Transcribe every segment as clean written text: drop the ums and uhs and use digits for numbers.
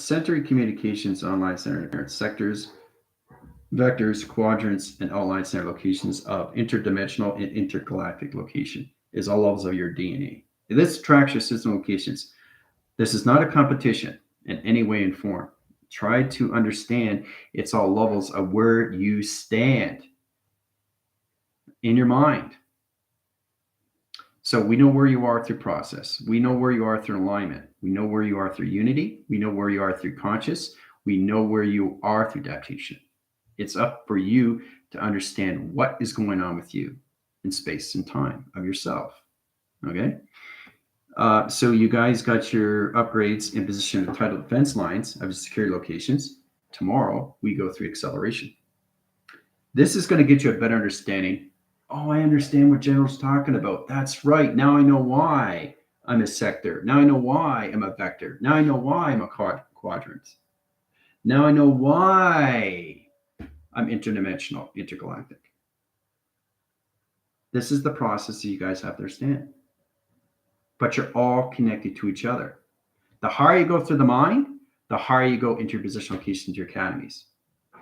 Center communications online center sectors, vectors, quadrants, and outline center locations of interdimensional and intergalactic location is all levels of your DNA. This tracks your system locations. This is not a competition in any way and form. Try to understand it's all levels of where you stand in your mind. So we know where you are through process. We know where you are through alignment. We know where you are through unity. We know where you are through conscious. We know where you are through adaptation. It's up for you to understand what is going on with you in space and time of yourself. Okay? So you guys got your upgrades in position of tidal defense lines of your security locations. Tomorrow, we go through acceleration. This is going to get you a better understanding. Oh, I understand what General's talking about. That's right. Now I know why I'm a sector. Now I know why I'm a vector. Now I know why I'm a quadrant. Now I know why I'm interdimensional, intergalactic. This is the process that you guys have to understand. But you're all connected to each other. The higher you go through the mind, the higher you go into your positional location to your academies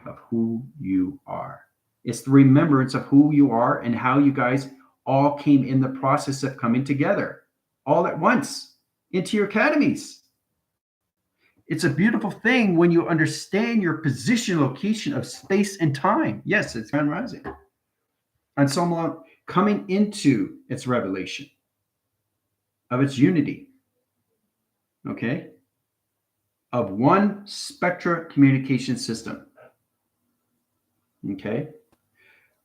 of who you are. It's the remembrance of who you are and how you guys all came in the process of coming together all at once into your academies. It's a beautiful thing when you understand your position location of space and time. Yes, it's Grand Rising. And so coming into its revelation of its unity, okay, of one spectra communication system, okay,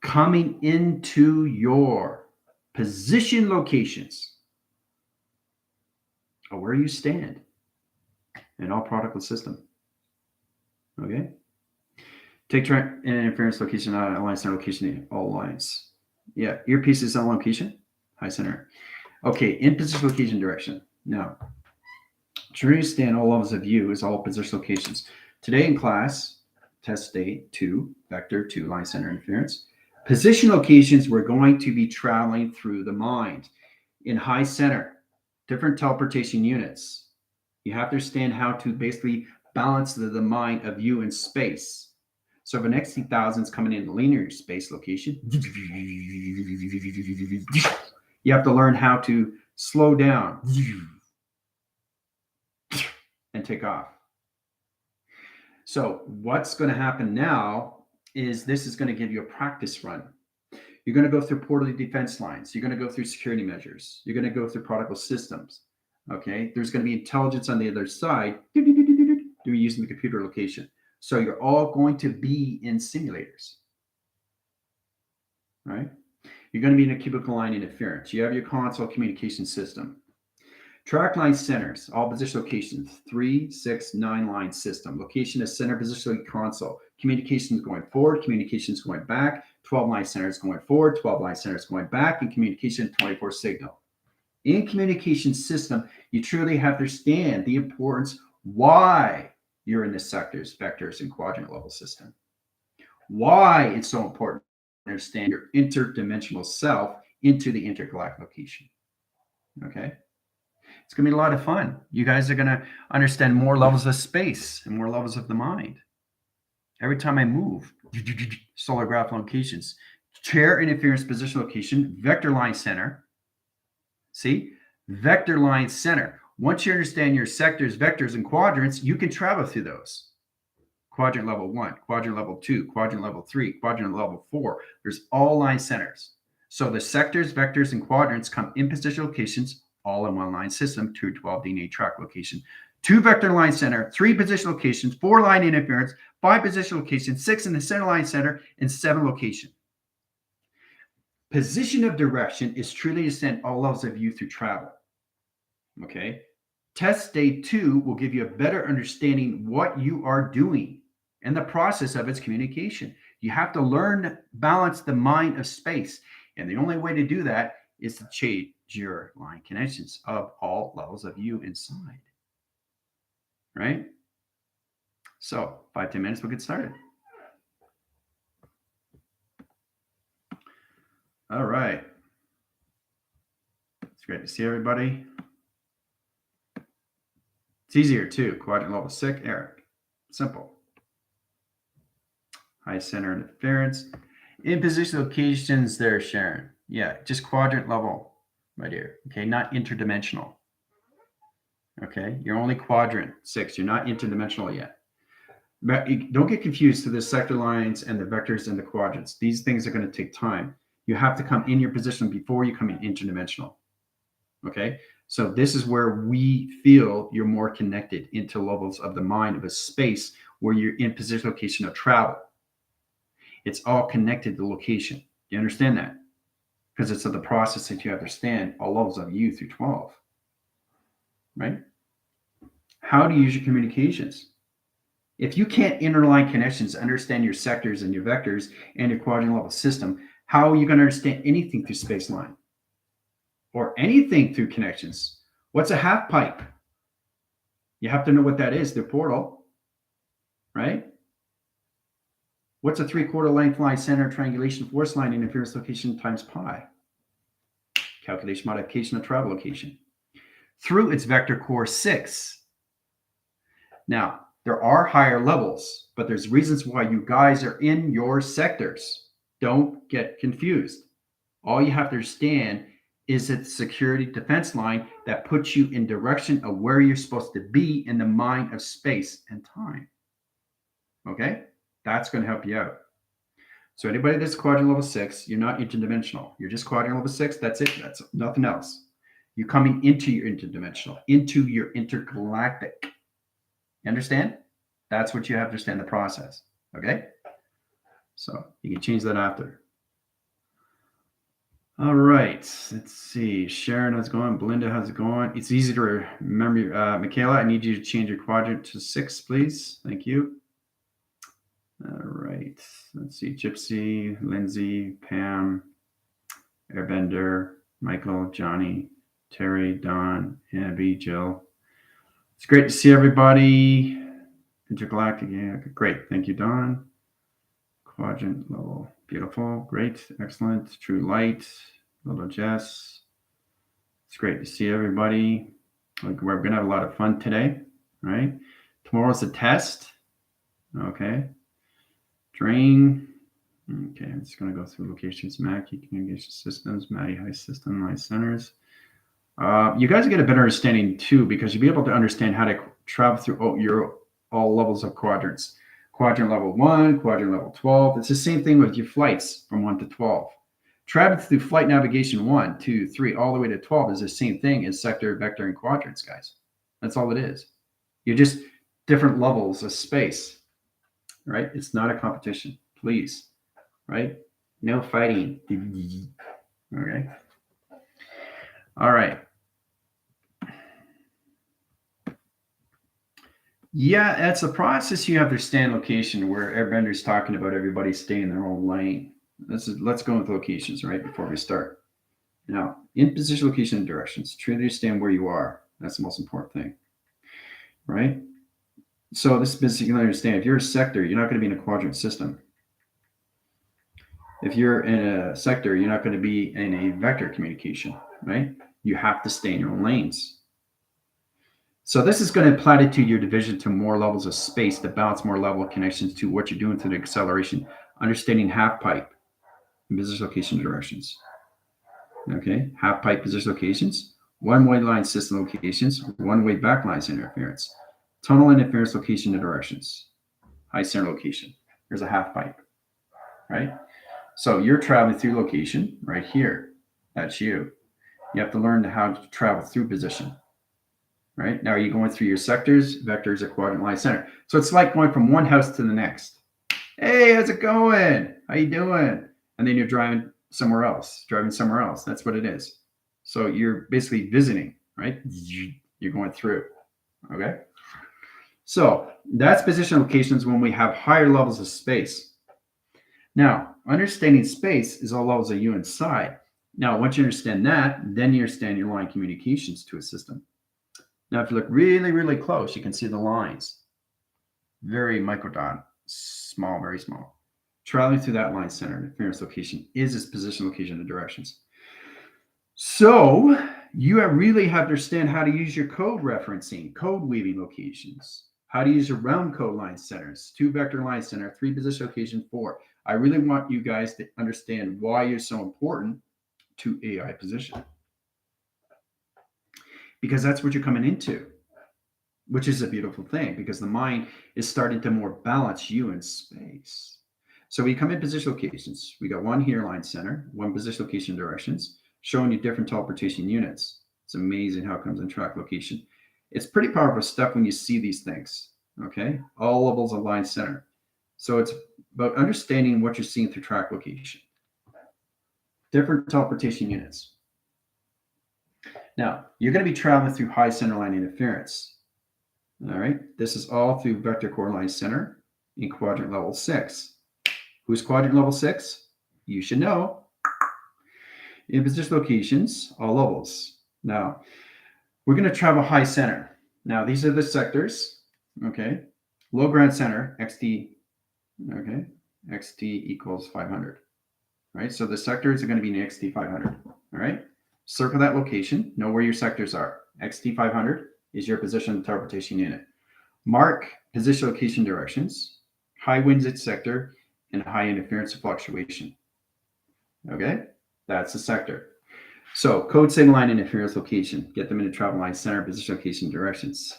coming into your position locations of where you stand in all particle system, okay. Take track and interference location, not align center location, all lines. Yeah, earpieces on location, high center. Okay, in position location direction. Now, to understand all levels of view is all position locations. Today in class, test day 2, vector 2, line center interference. Position locations, we're going to be traveling through the mind. In high center, different teleportation units. You have to understand how to basically balance the mind of you in space. So if an XT1000 is coming in linear space location, you have to learn how to slow down and take off. So what's going to happen now is this is going to give you a practice run. You're going to go through portal defense lines. You're going to go through security measures. You're going to go through particle systems. Okay. There's going to be intelligence on the other side. You're using the computer location. So you're all going to be in simulators. Right? You're going to be in a cubicle line interference. You have your console communication system. Track line centers, all position locations, 3, 6, 9 line system. Location is center position console. Communications going forward, communications going back, 12 line centers going forward, 12 line centers going back, and communication 24 signal. In communication system, you truly have to understand the importance why you're in the sectors, vectors, and quadrant level system. Why it's so important to understand your interdimensional self into the intergalactic location. Okay? It's going to be a lot of fun. You guys are going to understand more levels of space and more levels of the mind. Every time I move, solar graph locations, chair interference position location, vector line center. See? Vector line center. Once you understand your sectors, vectors, and quadrants, you can travel through those. Quadrant level 1, quadrant level 2, quadrant level 3, quadrant level 4. There's all line centers. So the sectors, vectors, and quadrants come in position locations all in one line system, 212 DNA track location, 2 vector line center, 3 position locations, 4 line interference, 5 position locations, 6 in the center line center, and 7 location. Position of direction is truly to send all levels of you through travel. Okay. Test day 2 will give you a better understanding what you are doing and the process of its communication. You have to learn to balance the mind of space. And the only way to do that is to change your line connections of all levels of you inside. Right? So 5-10 minutes, we'll get started. All right. It's great to see everybody. It's easier too. Quadrant level 6, Eric. Simple. High center interference. In position locations there, Sharon. Yeah, just quadrant level right here. Okay, not interdimensional. Okay, you're only quadrant 6. You're not interdimensional yet. But don't get confused to the sector lines and the vectors and the quadrants. These things are going to take time. You have to come in your position before you come in interdimensional. Okay, so this is where we feel you're more connected into levels of the mind of a space where you're in position location of travel. It's all connected to location. You understand that? Because it's of the process that you understand all levels of U through 12. Right? How to use your communications. If you can't interline connections, understand your sectors and your vectors and your quadrant level system, how are you going to understand anything through space line or anything through connections? What's a half pipe? You have to know what that is, the portal, right? What's a 3/4 length line, center, triangulation, force line, interference location times pi? Calculation modification of travel location. Through its vector core 6. Now, there are higher levels, but there's reasons why you guys are in your sectors. Don't get confused. All you have to understand is it's security defense line that puts you in direction of where you're supposed to be in the mind of space and time. Okay? That's going to help you out. So anybody that's quadrant level 6, you're not interdimensional. You're just quadrant level 6. That's it. That's nothing else. You're coming into your interdimensional, into your intergalactic. You understand? That's what you have to understand the process. Okay? So you can change that after. All right. Let's see. Sharon, how's it going? Belinda, how's it going? It's easy to remember. Michaela, I need you to change your quadrant to 6, please. Thank you. All right. Let's see. Gypsy, Lindsay, Pam, Airbender, Michael, Johnny, Terry, Don, Abby, Jill. It's great to see everybody. Intergalactic. Yeah, great. Thank you, Don. Quadrant level. Beautiful. Great. Excellent. True light. Little Jess. It's great to see everybody. We're going to have a lot of fun today, right? Tomorrow's a test. Okay. Drain. Okay. I'm just going to go through locations, Mackie, communication systems, Maddie, high system, high centers. You guys get a better understanding too, because you'll be able to understand how to travel through all levels of quadrants. Quadrant level 1, quadrant level 12. It's the same thing with your flights from 1 to 12. Travel through flight navigation 1, 2, 3, all the way to 12 is the same thing as sector, vector, and quadrants, guys. That's all it is. You're just different levels of space, right? It's not a competition, please, right? No fighting. Okay. All right. Yeah, that's a process you have to understand location where Airbender's talking about everybody staying in their own lane. Let's go with locations, right, before we start. Now, in position, location, and directions, try to understand where you are. That's the most important thing, right? So this is basically, you can understand, if you're a sector, you're not going to be in a quadrant system. If you're in a sector, you're not going to be in a vector communication, right? You have to stay in your own lanes. So this is going to apply to your division to more levels of space to balance more level of connections to what you're doing to the acceleration, understanding half pipe and position location directions. Okay, half pipe position locations, one-way line system locations, one-way back lines interference, tunnel interference location and directions, high center location. There's a half pipe, right? So you're traveling through location right here. That's you. You have to learn how to travel through position. Right now, you're going through your sectors, vectors, a quadrant, line, center. So it's like going from one house to the next. Hey, how's it going? How you doing? And then you're driving somewhere else. That's what it is. So you're basically visiting, right? You're going through. Okay. So that's position locations when we have higher levels of space. Now, understanding space is all levels of you inside. Now, once you understand that, then you understand your line communications to a system. Now, if you look really, really close, you can see the lines. Very microdot, small, very small. Traveling through that line center, interference location is its position, location, and directions. So You really have to understand how to use your code referencing, code weaving locations, how to use your round code line centers, 2 vector line center, 3 position location, 4. I really want you guys to understand why you're so important to AI position, because that's what you're coming into, which is a beautiful thing, because the mind is starting to more balance you in space. So we come in position locations. We got 1 here line center, 1 position location directions, showing you different teleportation units. It's amazing how it comes in track location. It's pretty powerful stuff when you see these things, okay? All levels of line center. So it's about understanding what you're seeing through track location. Different teleportation units. Now, you're going to be traveling through high center line interference. All right, this is all through vector core line center in quadrant level 6. Who's quadrant level 6? You should know. In position locations, all levels. Now, we're going to travel high center. Now, these are the sectors, okay? Low ground center, XT, okay? XT equals 500, right? So the sectors are going to be in XT 500, all right? Circle that location, know where your sectors are. XT 500 is your position interpretation unit. Mark position location directions, high winds at sector, and high interference fluctuation. Okay, that's the sector. So code signal line interference location, get them into travel line center, position location directions.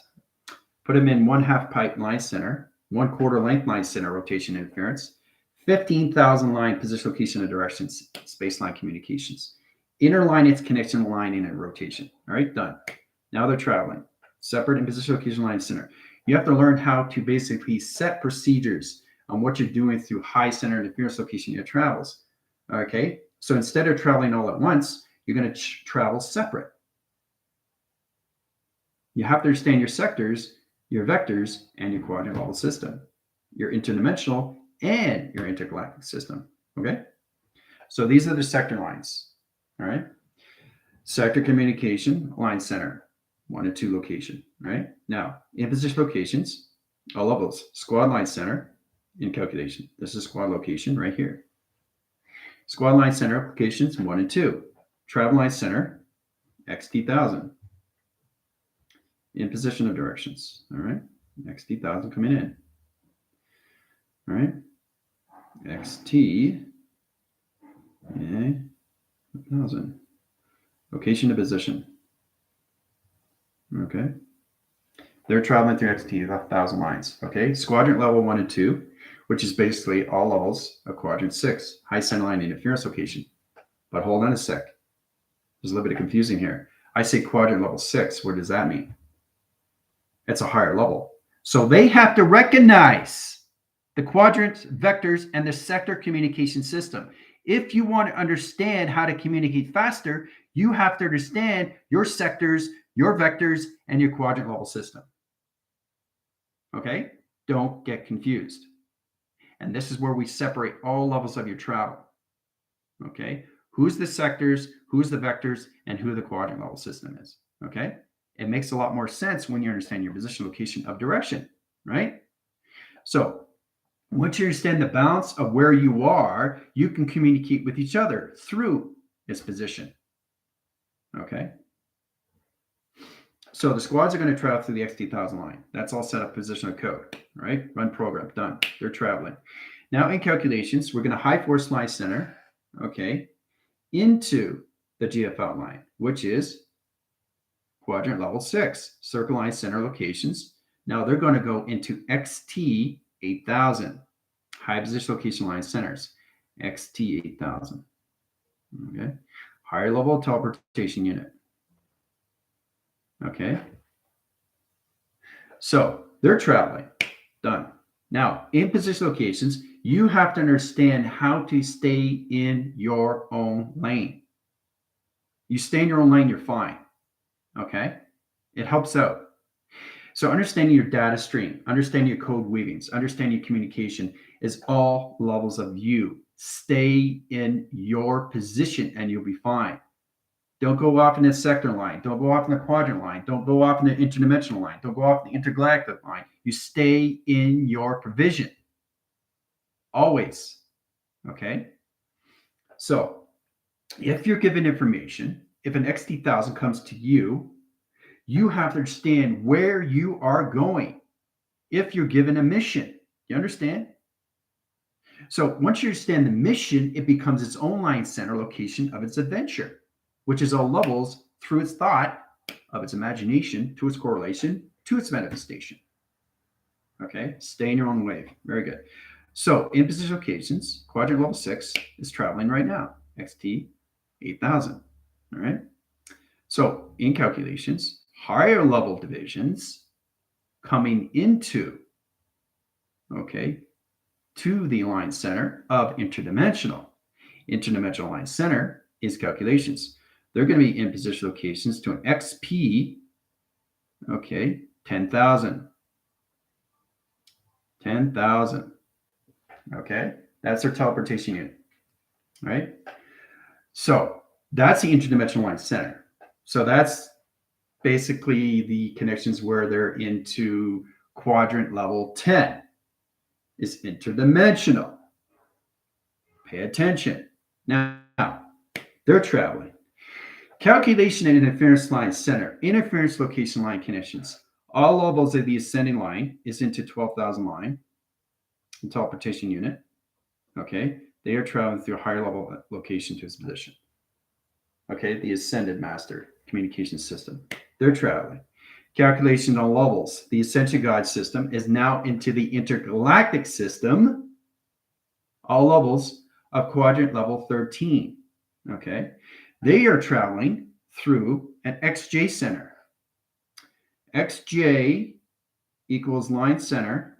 Put them in 1/2 pipe line center, 1/4 length line center rotation interference, 15,000 line position location and directions, space line communications. Inner line its connection line in a rotation. All right, done. Now they're traveling. Separate and position location line center. You have to learn how to basically set procedures on what you're doing through high center interference location your travels. Okay, so instead of traveling all at once, you're going to travel separate. You have to understand your sectors, your vectors, and your quadrant level system, your interdimensional and your intergalactic system. Okay, so these are the sector lines. All right, sector communication line center, 1 and 2 location. Right now, in position locations, all levels, squad line center in calculation. This is squad location right here. Squad line center applications 1 and 2. Travel line center, XT1000. In position of directions. All right, XT1000 coming in. All right, XT 1000. Location to position. Okay. They're traveling through XT 1000 lines. Okay. Squadron level 1 and 2, which is basically all levels of quadrant 6, high center line interference location. But hold on a sec. There's a little bit of confusing here. I say quadrant level 6. What does that mean? It's a higher level. So they have to recognize the quadrants, vectors, and the sector communication system. If you want to understand how to communicate faster, you have to understand your sectors, your vectors, and your quadrant level system. Okay? Don't get confused. And this is where we separate all levels of your travel. Okay? Who's the sectors, who's the vectors, and who the quadrant level system is. Okay? It makes a lot more sense when you understand your position, location of direction, right? So once you understand the balance of where you are, you can communicate with each other through its position. Okay? So the squads are going to travel through the XT1000 line. That's all set up position of code, right? Run program, done. They're traveling. Now in calculations, we're going to high force line center, okay, into the GFL line, which is quadrant level 6, circle line center locations. Now they're going to go into XT 8000, high position location line centers, XT 8000. Okay, higher level teleportation unit. Okay, so they're traveling, done. Now in position locations, you have to understand how to stay in your own lane. You stay in your own lane, you're fine. Okay, it helps out. So understanding your data stream, understanding your code weavings, understanding your communication is all levels of you. Stay in your position and you'll be fine. Don't go off in the sector line. Don't go off in the quadrant line. Don't go off in the interdimensional line. Don't go off in the intergalactic line. You stay in your provision. Always. Okay? So if you're given information, if an XT1000 comes to you, you have to understand where you are going if you're given a mission. You understand? So once you understand the mission, it becomes its own line center location of its adventure, which is all levels through its thought, of its imagination, to its correlation, to its manifestation. Okay, stay in your own wave. Very good. So in position locations, quadrant level 6 is traveling right now, XT 8000. All right. So in calculations, higher level divisions coming into, okay, to the line center of interdimensional. Interdimensional line center is calculations. They're going to be in position locations to an XP, okay, 10,000. 10,000. Okay, that's their teleportation unit, right? So that's the interdimensional line center. So that's basically the connections where they're into quadrant level 10. It's interdimensional. Pay attention. Now, they're traveling. Calculation and interference line center. Interference location line connections. All levels of the ascending line is into 12,000 line. The teleportation unit. Okay. They are traveling through a higher level location to its position. Okay. The ascended master communication system. They're traveling. Calculation on levels. The Ascension Guide system is now into the intergalactic system. All levels of quadrant level 13. Okay. They are traveling through an XJ center. XJ equals line center.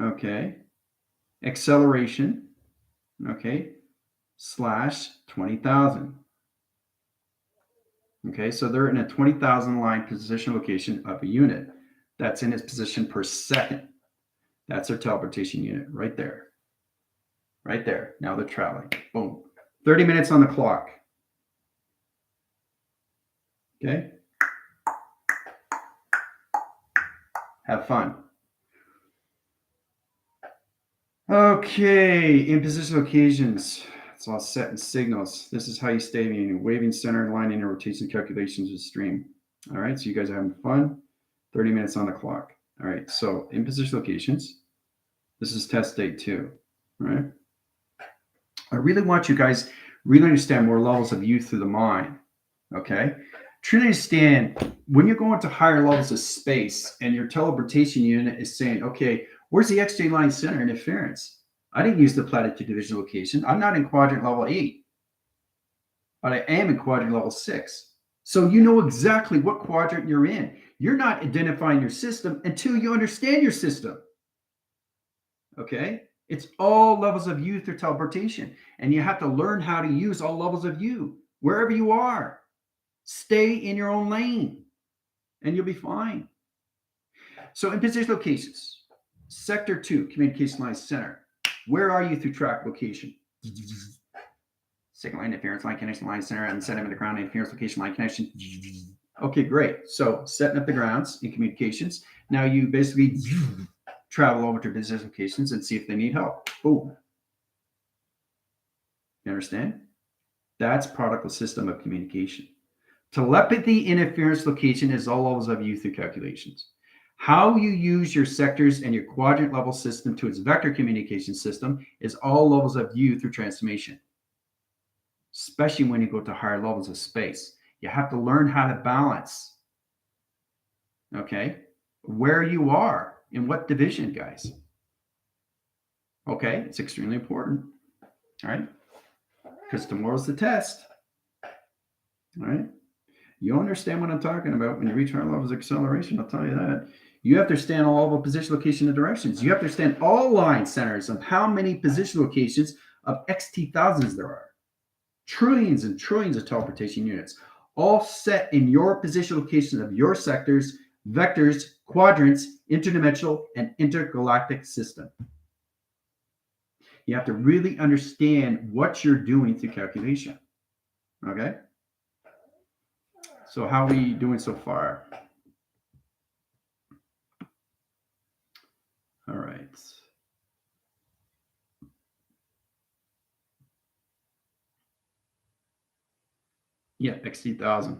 Okay. Acceleration. Okay. Slash 20,000. Okay. So they're in a 20,000 line position location of a unit. That's in its position per second. That's their teleportation unit right there. Right there. Now they're traveling. Boom. 30 minutes on the clock. Okay. Have fun. Okay. In position occasions. It's all set in signals. This is how you stay in waving center, lining, and rotation calculations with stream. All right. So you guys are having fun. 30 minutes on the clock. All right. So in position locations. This is test date 2. All right. I really want you guys really understand more levels of you through the mind. Okay. Truly understand when you're going to higher levels of space and your teleportation unit is saying, okay, where's the XJ line center interference? I didn't use the platitude division location. I'm not in quadrant level 8, but I am in quadrant level 6. So you know exactly what quadrant you're in. You're not identifying your system until you understand your system. Okay. It's all levels of you through teleportation. And you have to learn how to use all levels of you wherever you are. Stay in your own lane and you'll be fine. So in position locations, sector 2, communication line center. Where are you through track location? Second line interference line connection line center and setting up the ground interference location line connection. Okay, great. So setting up the grounds in communications. Now you basically travel over to business locations and see if they need help. Boom. You understand? That's product of system of communication. Telepathy interference location is all levels of you through calculations. How you use your sectors and your quadrant level system to its vector communication system is all levels of you through transformation. Especially when you go to higher levels of space. You have to learn how to balance. Okay? Where you are. In what division, guys? Okay, it's extremely important. All right? Because tomorrow's the test. All right? You understand what I'm talking about when you reach higher levels of acceleration, I'll tell you that. You have to understand all of the position, location, and directions. You have to understand all line centers of how many position locations of XT1000s there are. Trillions and trillions of teleportation units, all set in your position location of your sectors, vectors, quadrants, interdimensional, and intergalactic system. You have to really understand what you're doing through calculation. Okay? So how are we doing so far? All right. Yeah, XT1000.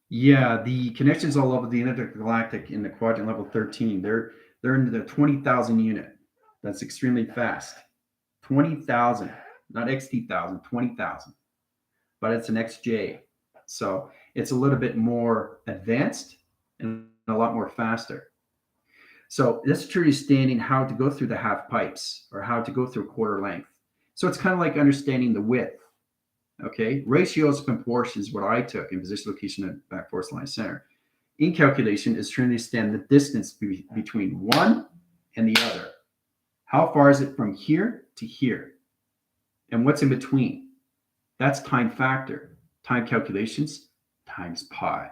Yeah, the connections all over the intergalactic in the quadrant level 13. They're into the 20,000 unit. That's extremely fast. 20,000, not XT1000, 20,000. But it's an XJ. So it's a little bit more advanced and a lot more faster. So this truly understanding how to go through the half pipes or how to go through quarter length. So it's kind of like understanding the width. Okay, ratios of proportions is what I took in position, location, and back force line center. In calculation is trying to understand the distance between one and the other. How far is it from here to here? And what's in between? That's time factor. Time calculations times pi.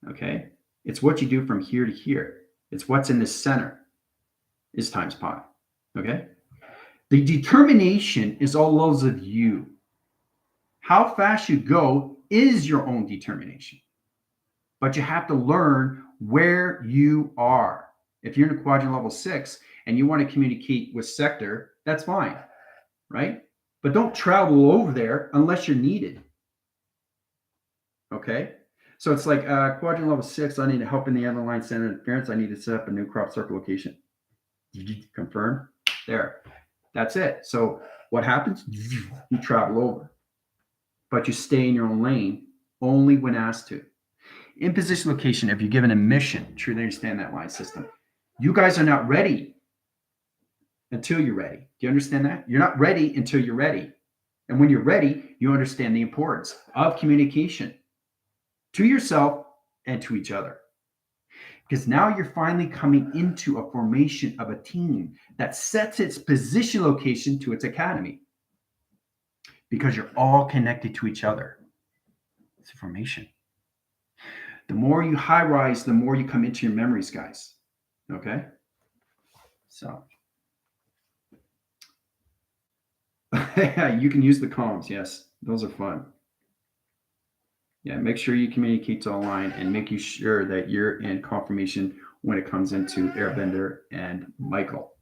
Okay, it's what you do from here to here. It's what's in the center is times pi. Okay, the determination is all those of you. How fast you go is your own determination. But you have to learn where you are. If you're in a quadrant level 6 and you want to communicate with sector, that's fine, right? But don't travel over there unless you're needed. Okay? So it's like quadrant level 6, I need help in the other line center interference. I need to set up a new crop circle location. Confirm. There. That's it. So what happens? You travel over. But you stay in your own lane only when asked to. In position location, if you're given a mission, truly understand that line system. You guys are not ready until you're ready. Do you understand that? You're not ready until you're ready. And when you're ready, you understand the importance of communication to yourself and to each other. Because now you're finally coming into a formation of a team that sets its position location to its academy. Because you're all connected to each other. It's a formation. The more you high rise, the more you come into your memories, guys. Okay? So. You can use the comms. Yes. Those are fun. Yeah. Make sure you communicate to online and making sure that you're in confirmation when it comes into Airbender and Michael.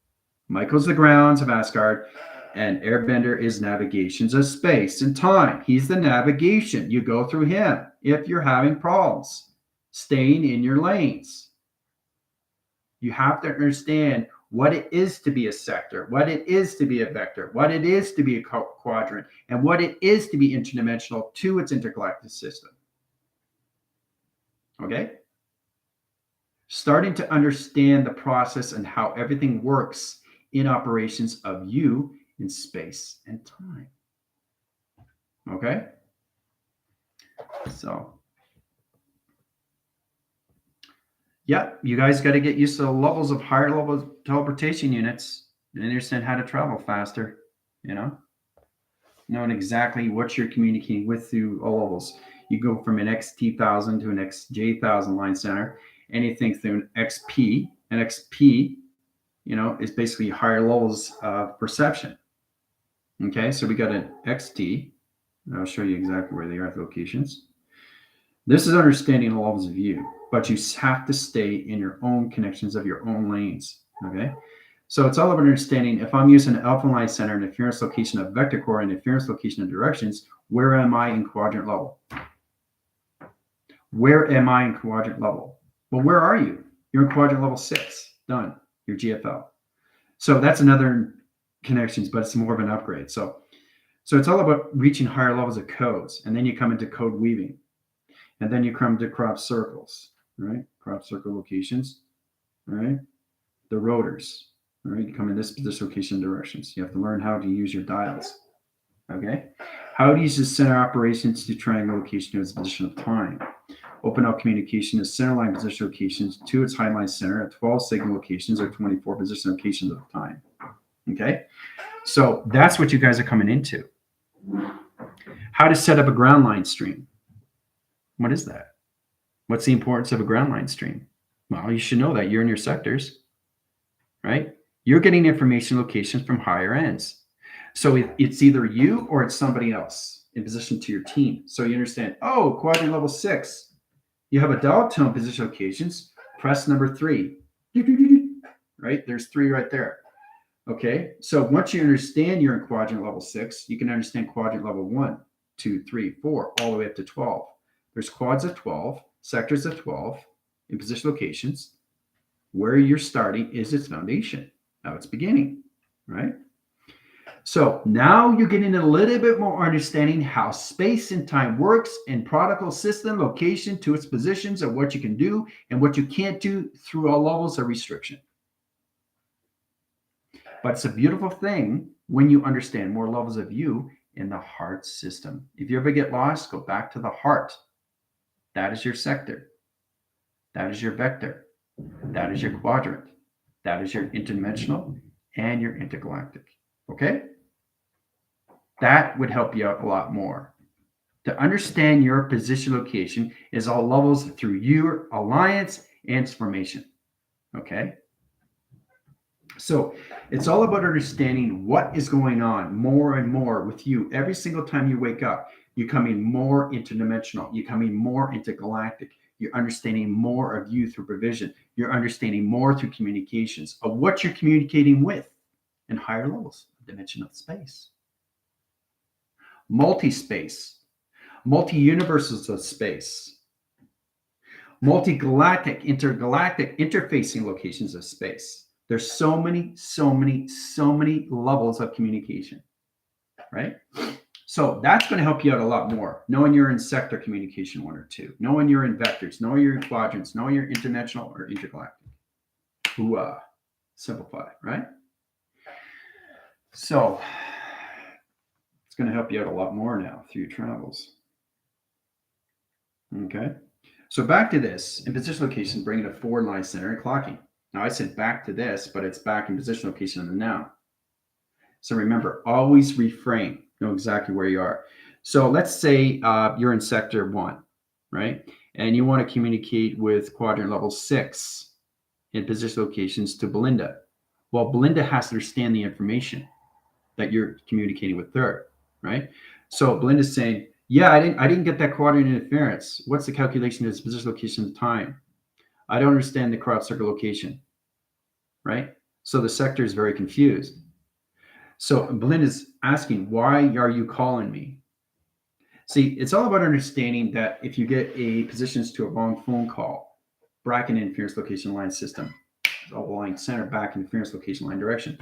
Michael's the grounds of Asgard, and Airbender is navigations of space and time. He's the navigation. You go through him if you're having problems staying in your lanes. You have to understand what it is to be a sector, what it is to be a vector, what it is to be a quadrant, and what it is to be interdimensional to its intergalactic system. Okay? Starting to understand the process and how everything works in operations of you in space and time. Okay? So, yeah, you guys got to get used to the levels of higher level teleportation units and understand how to travel faster, knowing exactly what you're communicating with through all levels. You go from an XT1000 to an XJ1000 line center, anything through an XP. An XP, is basically higher levels of perception. Okay, so we got an XT. I'll show you exactly where they are at the locations. This is understanding the levels of you, but you have to stay in your own connections of your own lanes. Okay, so it's all about understanding if I'm using an alpha line center, interference location of vector core, and interference location of directions, where am I in quadrant level? Where am I in quadrant level? Well, where are you? You're in quadrant level 6. Done. Your GFL. So that's another connections, but it's more of an upgrade. So it's all about reaching higher levels of codes, and then you come into code weaving, and then you come to crop circles, right? Crop circle locations, right? The rotors, right? You come in this location directions. You have to learn how to use your dials. Okay, how to use the center operations to triangle location to its position of time. Open up communication to center line position locations to its high line center at 12 signal locations or 24 position locations at a time. Okay, so that's what you guys are coming into. How to set up a ground line stream. What is that? What's the importance of a ground line stream? Well, you should know that you're in your sectors, right? You're getting information locations from higher ends. So it's either you or it's somebody else in position to your team. So you understand, quadrant level 6. You have a dial tone position locations. Press number 3. Right? There's 3 right there. Okay, so once you understand you're in quadrant level 6, you can understand quadrant level 1, 2, 3, 4, all the way up to 12. There's quads of 12, sectors of 12, in position locations. Where you're starting is its foundation. Now it's beginning, right? So now you're getting a little bit more understanding how space and time works in protocol system, location to its positions, and what you can do and what you can't do through all levels of restriction. But it's a beautiful thing when you understand more levels of you in the heart system. If you ever get lost, go back to the heart. That is your sector. That is your vector. That is your quadrant. That is your interdimensional and your intergalactic. Okay? That would help you out a lot more. To understand your position location is all levels through your alliance and its formation. Okay? So it's all about understanding what is going on more and more with you. Every single time you wake up, you're coming more interdimensional. You're coming more intergalactic. You're understanding more of you through provision. You're understanding more through communications of what you're communicating with in higher levels, dimension of space. Multi-space, multi-universes of space, multi-galactic, intergalactic, interfacing locations of space. There's so many levels of communication, right? So that's going to help you out a lot more. Knowing you're in sector communication 1 or 2, knowing you're in vectors, knowing you're in quadrants, knowing you're interdimensional or intergalactic. Hooah. Simplify, right? So it's going to help you out a lot more now through your travels. Okay. So back to this. In position location, bring it a forward line center and clocking. Now I said back to this, but it's back in position location in the now. So remember, always reframe. Know exactly where you are. So let's say you're in sector 1, right? And you want to communicate with quadrant level 6 in position locations to Belinda. Well, Belinda has to understand the information that you're communicating with her, right? So Belinda's saying, yeah, I didn't get that quadrant interference. What's the calculation of its position location and time? I don't understand the crop circle location, right? So the sector is very confused. So Belinda's asking, why are you calling me? See, it's all about understanding that if you get a positions to a wrong phone call, bracket interference location line system, line center back interference location line direction.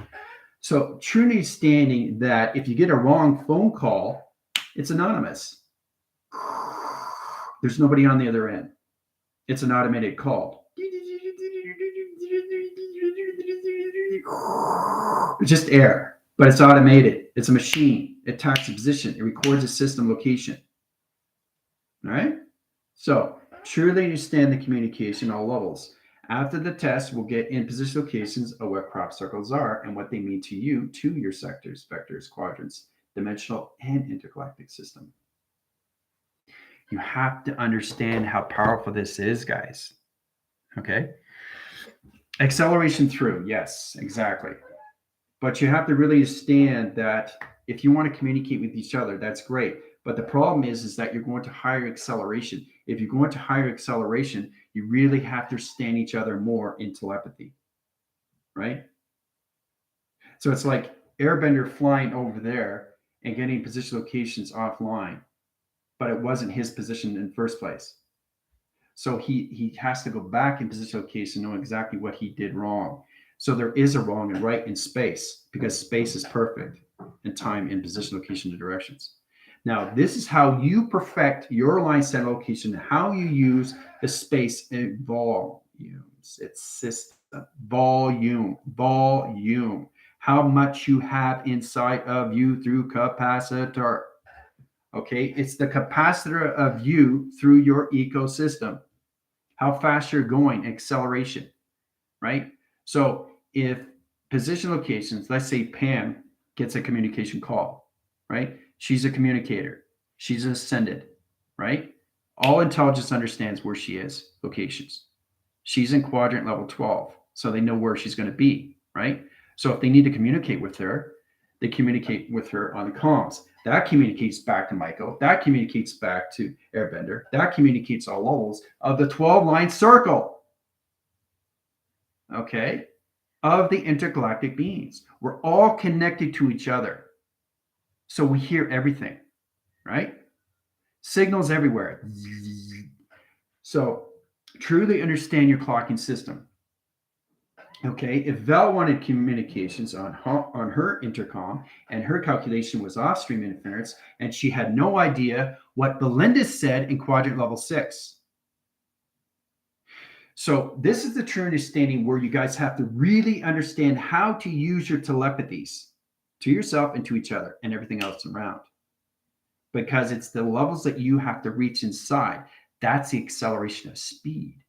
So true understanding that if you get a wrong phone call, it's anonymous. There's nobody on the other end. It's an automated call. It's just air, but it's automated. It's a machine. It tracks a position. It records a system location. All right? So truly understand the communication all levels. After the test, we'll get in position locations of what crop circles are and what they mean to you, to your sectors, vectors, quadrants, dimensional, and intergalactic system. You have to understand how powerful this is, guys. Okay? Acceleration through, yes, exactly. But you have to really understand that if you want to communicate with each other, that's great. But the problem is that you're going to higher acceleration. If you're going to higher acceleration, you really have to understand each other more in telepathy, right? So it's like Airbender flying over there and getting position locations offline, but it wasn't his position in the first place. So he has to go back in position location and know exactly what he did wrong. So there is a wrong and right in space because space is perfect and time in position, location, and directions. Now, this is how you perfect your line center location, how you use the space in volumes. It's system, volume. How much you have inside of you through capacitor. Okay, it's the capacitor of you through your ecosystem. How fast you're going, acceleration, right? So if position locations, let's say Pam gets a communication call, right? She's a communicator. She's ascended, right? All intelligence understands where she is, locations. She's in quadrant level 12, so they know where she's going to be, right? So if they need to communicate with her, they communicate with her on the comms. That communicates back to Michael. That communicates back to Airbender. That communicates all levels of the 12-line circle. Okay? of the intergalactic beings. We're all connected to each other. So we hear everything, right? Signals everywhere. So truly understand your clocking system. Okay, if Val wanted communications on her intercom and her calculation was off stream interference and she had no idea what Belinda said in quadrant level 6. So this is the true understanding where you guys have to really understand how to use your telepathies to yourself and to each other and everything else around. Because it's the levels that you have to reach inside. That's the acceleration of speed.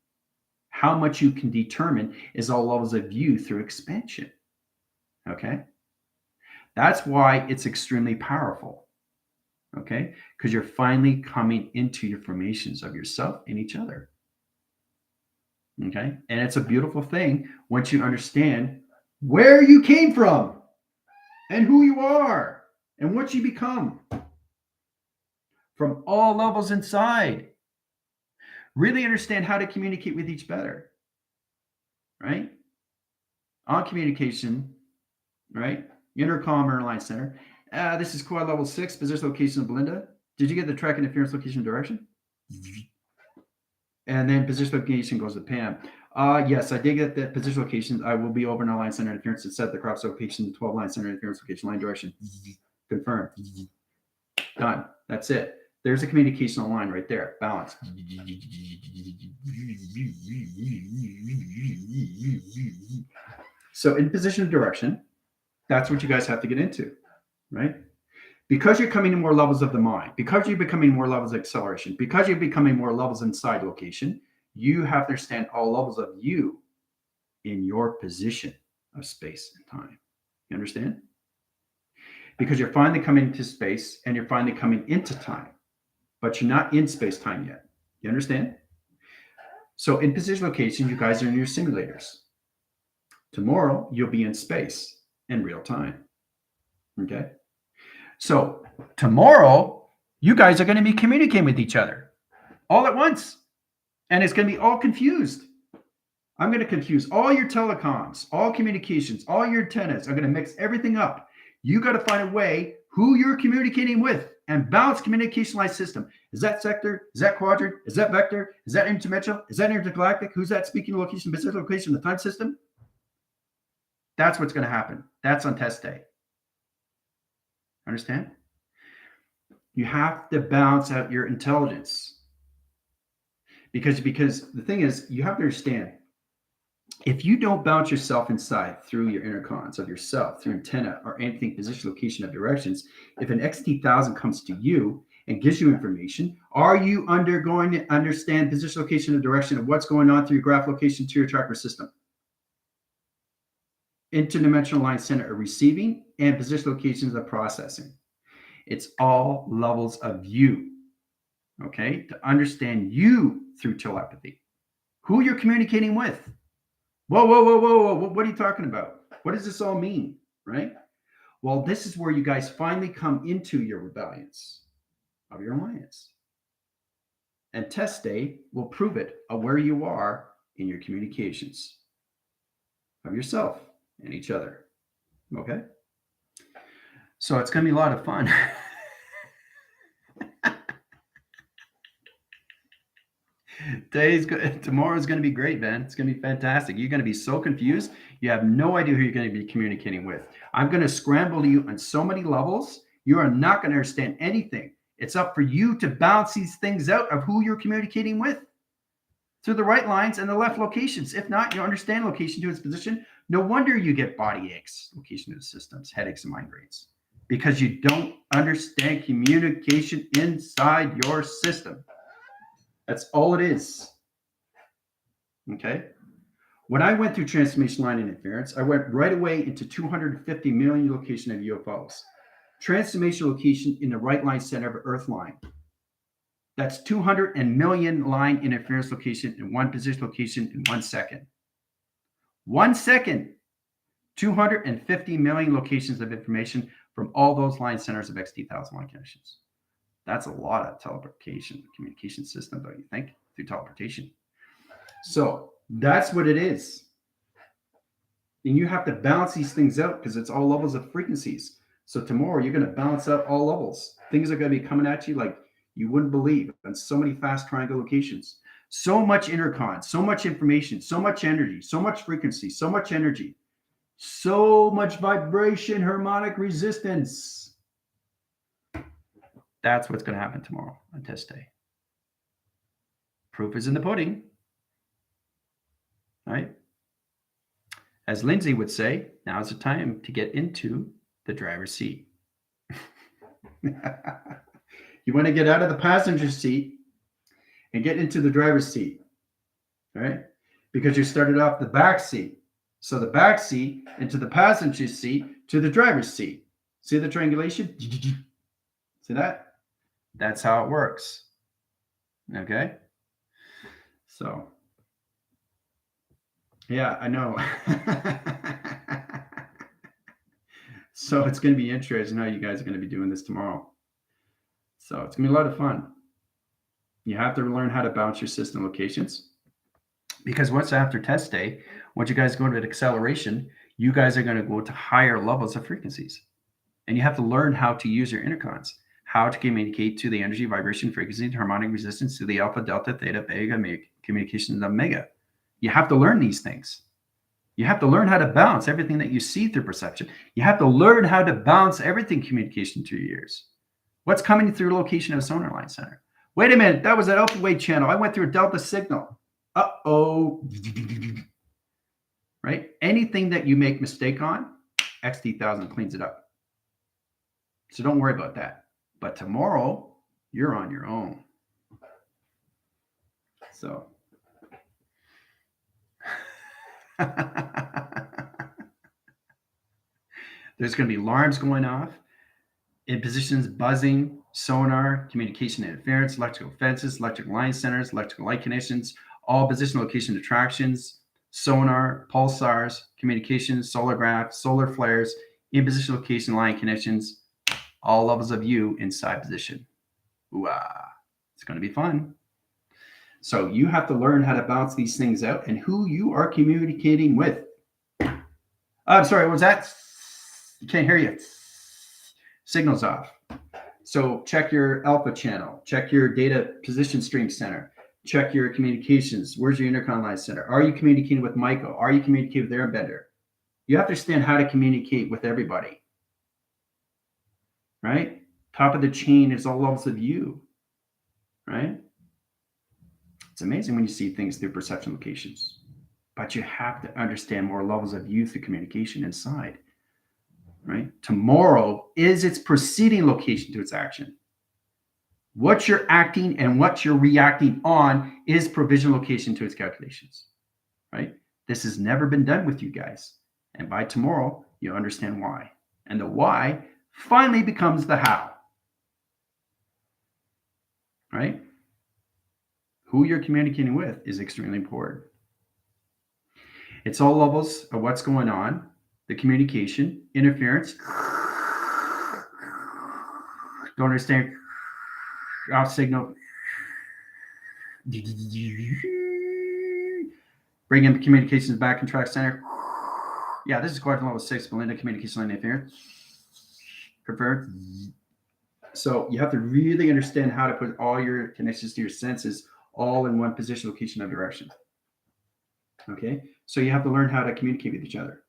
How much you can determine is all levels of view through expansion. Okay? That's why it's extremely powerful. Okay? Because you're finally coming into your formations of yourself and each other. Okay? And it's a beautiful thing once you understand where you came from and who you are and what you become from all levels inside. Really understand how to communicate with each other, right? On communication, right? Intercom or line center. This is quad level 6, position location of Belinda. Did you get the track interference location direction? And then position location goes to Pam. Yes, I did get the position location. I will be over in our line center interference to set the cross location, 12 line center interference location, line direction. Confirmed. Done. That's it. There's a communication line right there. Balance. So in position of direction, that's what you guys have to get into, right? Because you're coming to more levels of the mind, because you're becoming more levels of acceleration, because you're becoming more levels inside location, you have to understand all levels of you in your position of space and time. You understand? Because you're finally coming into space and you're finally coming into time, but you're not in space time yet. You understand? So in position location, you guys are in your simulators. Tomorrow, you'll be in space in real time. Okay? So tomorrow, you guys are going to be communicating with each other all at once. And it's going to be all confused. I'm going to confuse all your telecoms, all communications, all your antennas. I'm going to mix everything up. You got to find a way who you're communicating with and balance communication line system. Is that sector? Is that quadrant? Is that vector? Is that interdimensional? Is that intergalactic? Who's that speaking location, business location, the time system? That's what's going to happen. That's on test day. Understand? You have to balance out your intelligence. Because the thing is, you have to understand, if you don't bounce yourself inside through your intercons of yourself, through antenna or anything, position, location of directions, if an XT1000 comes to you and gives you information, are you going to understand position, location, and direction of what's going on through your graph location to your tracker system? Interdimensional line center of receiving and position locations of processing. It's all levels of you, okay? To understand you through telepathy, who you're communicating with. Whoa. What are you talking about? What does this all mean, right? Well, this is where you guys finally come into your rebellions of your alliance. And test day will prove it of where you are in your communications of yourself and each other, okay? So it's going to be a lot of fun. Tomorrow's going to be great, man. It's going to be fantastic. You're going to be so confused. You have no idea who you're going to be communicating with. I'm going to scramble you on so many levels. You are not going to understand anything. It's up for you to balance these things out of who you're communicating with through the right lines and the left locations. If not, you understand location to its position. No wonder you get body aches, location to the systems, headaches, and migraines, because you don't understand communication inside your system. That's all it is. Okay? When I went through transformation line interference, I went right away into 250 million location of UFOs. Transformation location in the right line center of Earth line. That's 200 million line interference location in one position location in 1 second. 1 second. 250 million locations of information from all those line centers of XT1000 line connections. That's a lot of teleportation, communication system, don't you think, through teleportation? So that's what it is. And you have to balance these things out because it's all levels of frequencies. So tomorrow you're going to balance out all levels. Things are going to be coming at you like you wouldn't believe on so many fast triangle locations. So much intercon, so much information, so much energy, so much frequency, so much energy, so much vibration, harmonic resistance. That's what's going to happen tomorrow on test day. Proof is in the pudding, right? As Lindsay would say, now's the time to get into the driver's seat. You want to get out of the passenger seat and get into the driver's seat, right? Because you started off the back seat. So the back seat into the passenger seat to the driver's seat. See the triangulation? See that? That's how it works. Okay? So, yeah, I know. So it's going to be interesting how you guys are going to be doing this tomorrow. So it's going to be a lot of fun. You have to learn how to bounce your system locations. Because once after test day, once you guys go into acceleration, you guys are going to go to higher levels of frequencies. And you have to learn how to use your intercons, how to communicate to the energy, vibration, frequency, harmonic resistance, to the alpha, delta, theta, vega, communication, omega. You have to learn these things. You have to learn how to balance everything that you see through perception. You have to learn how to balance everything communication through your ears. What's coming through location of sonar line center? Wait a minute, that was an alpha wave channel. I went through a delta signal. Uh-oh. Right? Anything that you make mistake on, XT1000 cleans it up. So don't worry about that. But tomorrow, you're on your own. So. There's going to be alarms going off, in positions, buzzing, sonar, communication interference, electrical fences, electrical line centers, electrical light connections, all position location attractions, sonar, pulsars, communications, solar graphs, solar flares, in position location line connections, all levels of you inside position. Ooh-ah. It's going to be fun. So you have to learn how to bounce these things out and who you are communicating with. I'm sorry, what was that? You can't hear you. Signal's off. So check your alpha channel. Check your data position stream center. Check your communications. Where's your intercom line center? Are you communicating with Michael? Are you communicating with their embedder? You have to understand how to communicate with everybody. Right? Top of the chain is all levels of you. Right? It's amazing when you see things through perception locations. But you have to understand more levels of you through communication inside. Right? Tomorrow is its preceding location to its action. What you're acting and what you're reacting on is provisional location to its calculations. Right? This has never been done with you guys. And by tomorrow, you'll understand why. And the why finally becomes the how. Right? Who you're communicating with is extremely important. It's all levels of what's going on, the communication, interference. Don't understand. Off signal. Bring in communications back in track center. Yeah, this is quadrant level 6, Belinda, communication line interference. Confirmed. So you have to really understand how to put all your connections to your senses all in one position, location, and direction. Okay, so you have to learn how to communicate with each other.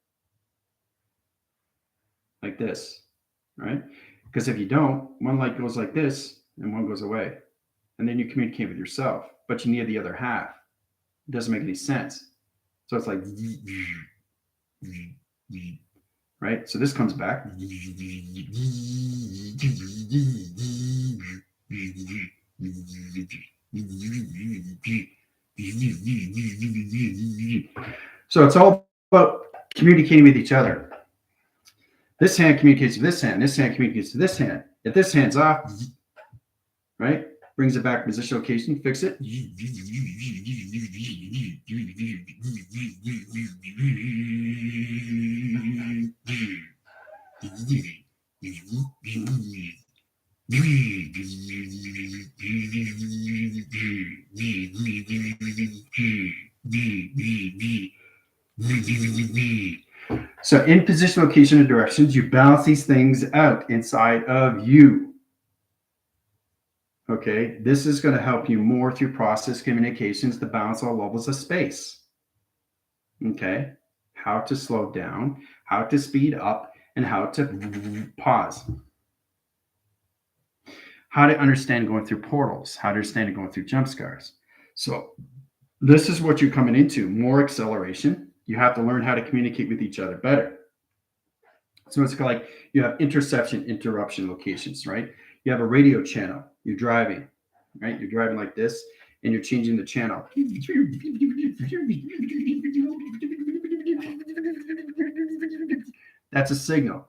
Like this, right? Because if you don't, one light goes like this and one goes away. And then you communicate with yourself, but you need the other half. It doesn't make any sense. So it's like, right? So this comes back. So it's all about communicating with each other. This hand communicates to this hand. This hand communicates to this hand. If this hand's off, right? Brings it back position location, fix it. So in position, location, and directions, you balance these things out inside of you. Okay, this is going to help you more through process communications to balance all levels of space. Okay, how to slow down, how to speed up, and how to pause. How to understand going through portals, how to understand going through jump scares. So this is what you're coming into, more acceleration. You have to learn how to communicate with each other better. So it's kind of like you have interception, interruption locations, right? You have a radio channel, you're driving, right? You're driving like this and you're changing the channel. That's a signal.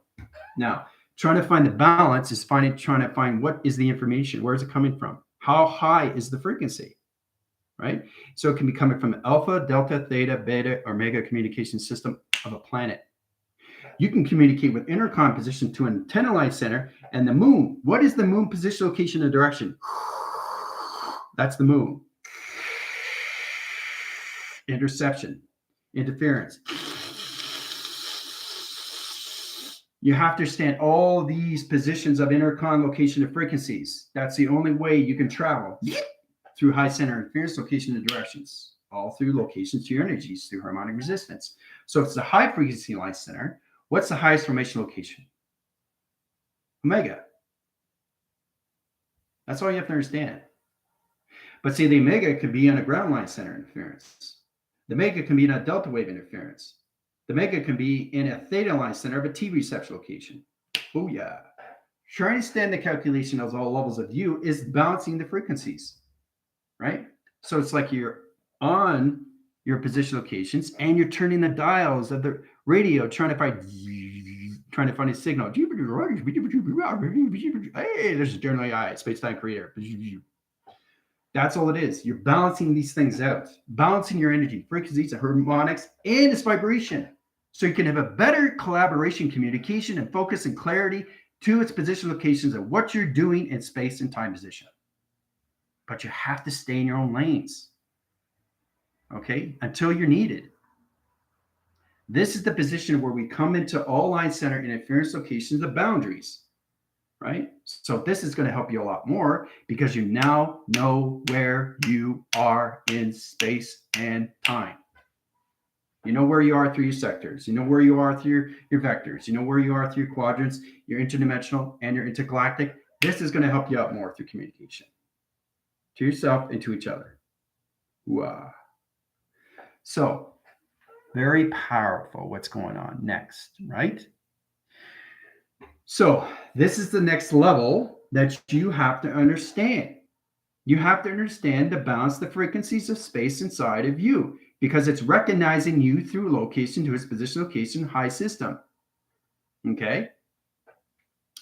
Now, trying to find the balance is trying to find what is the information, where is it coming from? How high is the frequency, right? So it can be coming from alpha, delta, theta, beta, or omega communication system of a planet. You can communicate with intercom position to an antenna line center and the moon. What is the moon position, location, and direction? That's the moon. Interception, interference. You have to understand all these positions of intercom, location, and frequencies. That's the only way you can travel through high center interference, location, and directions, all through locations to your energies through harmonic resistance. So if it's a high frequency line center, what's the highest formation location? Omega. That's all you have to understand. But see, the omega can be on a ground line center interference. The omega can be in a delta wave interference. The omega can be in a theta line center of a T reception location. Oh yeah. Trying to understand the calculation of all levels of view is balancing the frequencies, right? So it's like you're on your position locations and you're turning the dials of the radio trying to find a signal. Hey, there's a journal AI, space-time creator. That's all it is. You're balancing these things out, balancing your energy, frequencies, and harmonics, and its vibration. So you can have a better collaboration, communication, and focus and clarity to its position locations of what you're doing in space and time position. But you have to stay in your own lanes, okay, until you're needed. This is the position where we come into all line center interference locations, the boundaries, right? So this is going to help you a lot more because you now know where you are in space and time. You know where you are through your sectors. You know where you are through your vectors. You know where you are through your quadrants, your interdimensional, and your intergalactic. This is going to help you out more through communication to yourself and to each other. Wow. So very powerful what's going on next, right? So this is the next level that you have to understand. You have to understand to balance the frequencies of space inside of you because it's recognizing you through location to its position, location, high system. Okay?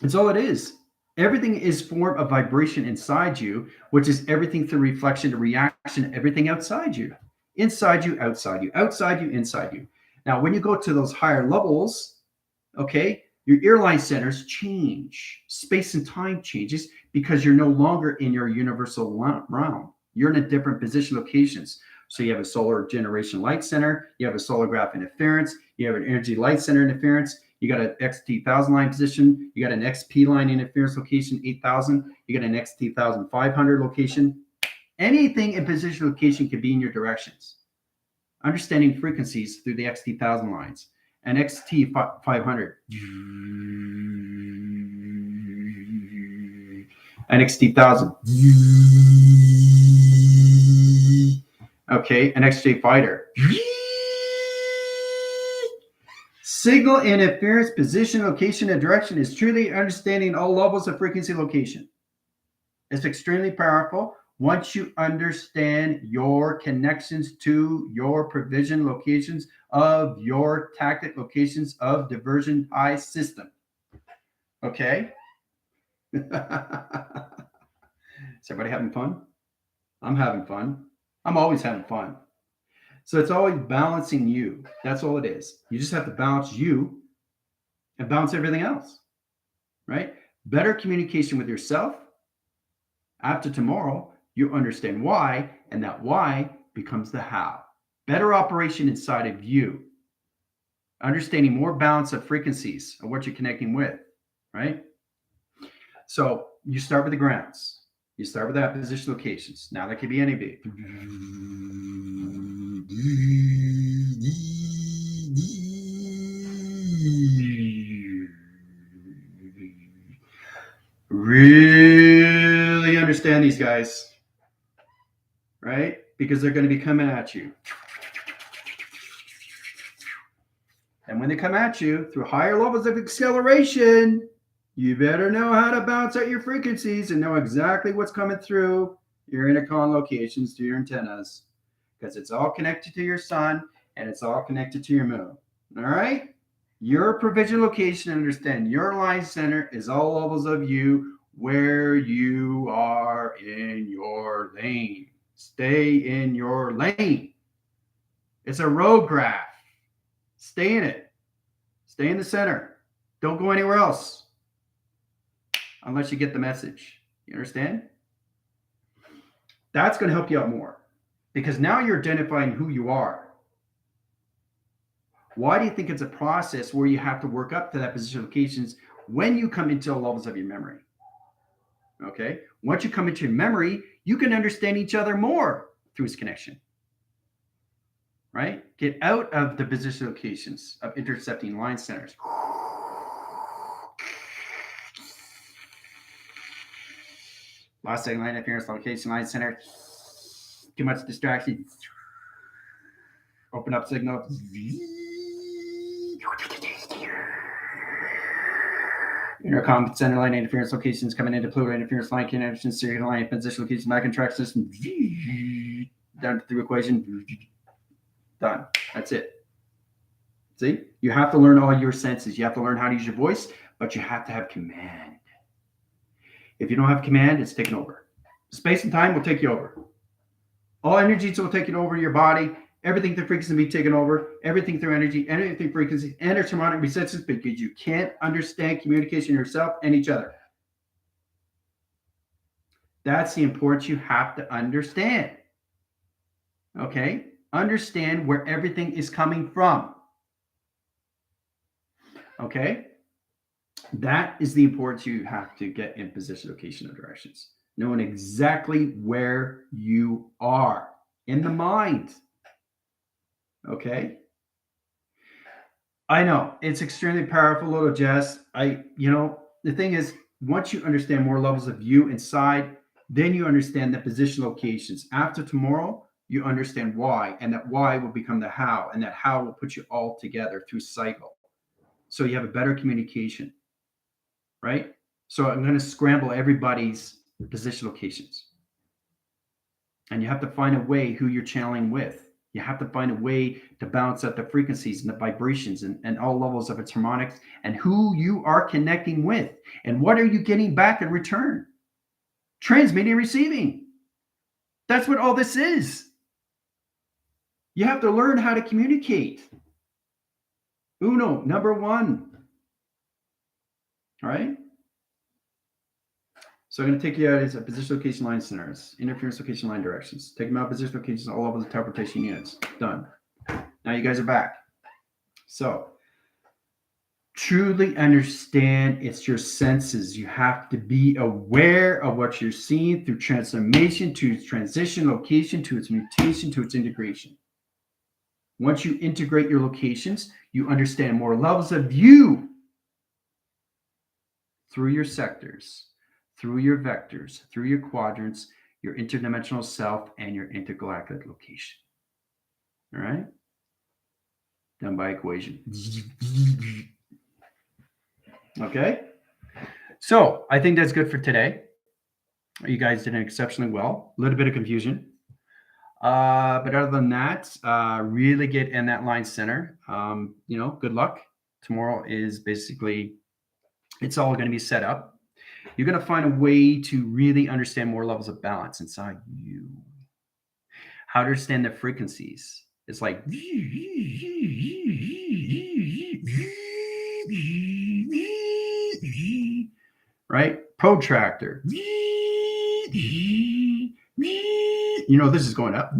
That's all it is. Everything is form of vibration inside you, which is everything through reflection to reaction, everything outside you. Inside you, outside you, outside you, inside you. Now, when you go to those higher levels, okay, your earline centers change. Space and time changes because you're no longer in your universal realm. You're in a different position locations. So you have a solar generation light center, you have a solar graph interference, you have an energy light center interference, you got an XT1000 line position, you got an XP line interference location 8000, you got an XT1500 location. Anything in position location can be in your directions. Understanding frequencies through the XT1000 lines. And XT500 and XT1000. Okay, an XJ fighter. Signal interference, position, location, and direction is truly understanding all levels of frequency location. It's extremely powerful once you understand your connections to your provision locations of your tactic locations of diversion high system. Okay? Is everybody having fun? I'm having fun. I'm always having fun. So it's always balancing you. That's all it is. You just have to balance you and balance everything else, right? Better communication with yourself. After tomorrow, you understand why, and that why becomes the how. Better operation inside of you. understanding more balance of frequencies of what you're connecting with, right? So you start with the grounds. You start with that position locations. Now that could be any beat. Really understand these guys, right? Because they're going to be coming at you. And when they come at you through higher levels of acceleration, you better know how to bounce at your frequencies and know exactly what's coming through your intercom locations to your antennas, because it's all connected to your sun and it's all connected to your moon. All right? Your provision location, understand your line center is all levels of you where you are in your lane. Stay in your lane. It's a road graph. Stay in it. Stay in the center. Don't go anywhere else unless you get the message. You understand? That's going to help you out more, because now you're identifying who you are. Why do you think it's a process where you have to work up to that position locations when you come into the levels of your memory? Okay. Once you come into your memory, you can understand each other more through this connection. Right? Get out of the position locations of intercepting line centers. Lost setting line interference location line center. Too much distraction. Open up signal. Intercom center line interference locations coming into Pluto interference line connection serial line position location back and track system. Down through equation. Done. That's it. See, you have to learn all your senses. You have to learn how to use your voice, but you have to have command. If you don't have command, it's taken over. Space and time will take you over. All energies will take it over your body. Everything through frequency will be taken over. Everything through energy, anything frequency, and harmonic resistance, because you can't understand communication yourself and each other. That's the importance you have to understand. Okay? Understand where everything is coming from. Okay? That is the importance you have to get in position, location, and directions. Knowing exactly where you are in the mind. Okay? I know it's extremely powerful, little Jess. The thing is, once you understand more levels of you inside, then you understand the position locations. After tomorrow, you understand why, and that why will become the how, and that how will put you all together through cycle. So you have a better communication, right? So I'm going to scramble everybody's position locations. And you have to find a way who you're channeling with. You have to find a way to balance out the frequencies and the vibrations and all levels of its harmonics and who you are connecting with. And what are you getting back in return? Transmitting and receiving. That's what all this is. You have to learn how to communicate. Uno, number one. All right? So I'm going to take you out as a position location line centers, interference location line directions. Take them out position locations, all levels of teleportation units. Done. Now you guys are back. So truly understand it's your senses. You have to be aware of what you're seeing through transformation to its transition location, to its mutation, to its integration. Once you integrate your locations, you understand more levels of you through your sectors, through your vectors, through your quadrants, your interdimensional self, and your intergalactic location. All right? Done by equation. Okay? So I think that's good for today. You guys did exceptionally well. A little bit of confusion. But other than that, really get in that line center. Good luck. Tomorrow is basically, it's all going to be set up. You're going to find a way to really understand more levels of balance inside you. How to understand the frequencies. It's like, right? Protractor. This is going up.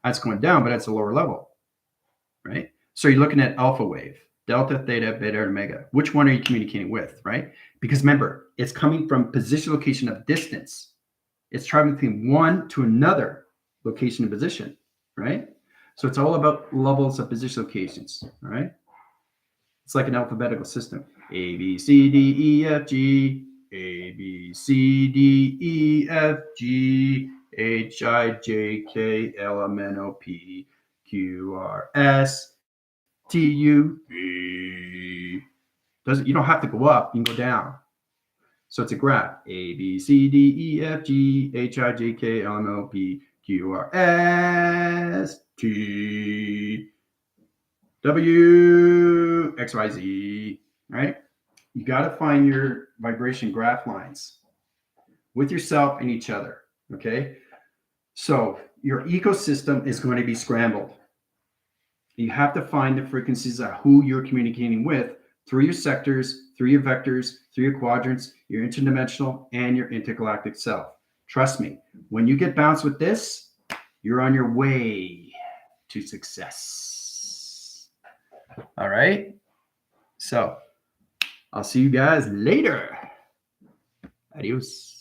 That's going down, but that's a lower level, right? So you're looking at alpha wave, delta, theta, beta, omega. Which one are you communicating with, right? Because remember, it's coming from position, location of distance. It's traveling from one to another location and position, right? So it's all about levels of position locations, all right? It's like an alphabetical system. A, B, C, D, E, F, G, A, B, C, D, E, F, G, H, I, J, K, L, M, N, O, P, Q, R, S, T, U, V. You don't have to go up, you can go down. So it's a graph. A, B, C, D, E, F, G, H, I, J, K, L, M, N, O, P, Q, R, S, T, W, X, Y, Z, right? You got to find your vibration graph lines with yourself and each other, okay? So your ecosystem is going to be scrambled. You have to find the frequencies of who you're communicating with through your sectors, through your vectors, through your quadrants, your interdimensional, and your intergalactic self. Trust me, when you get bounced with this, you're on your way to success. All right? So I'll see you guys later. Adios.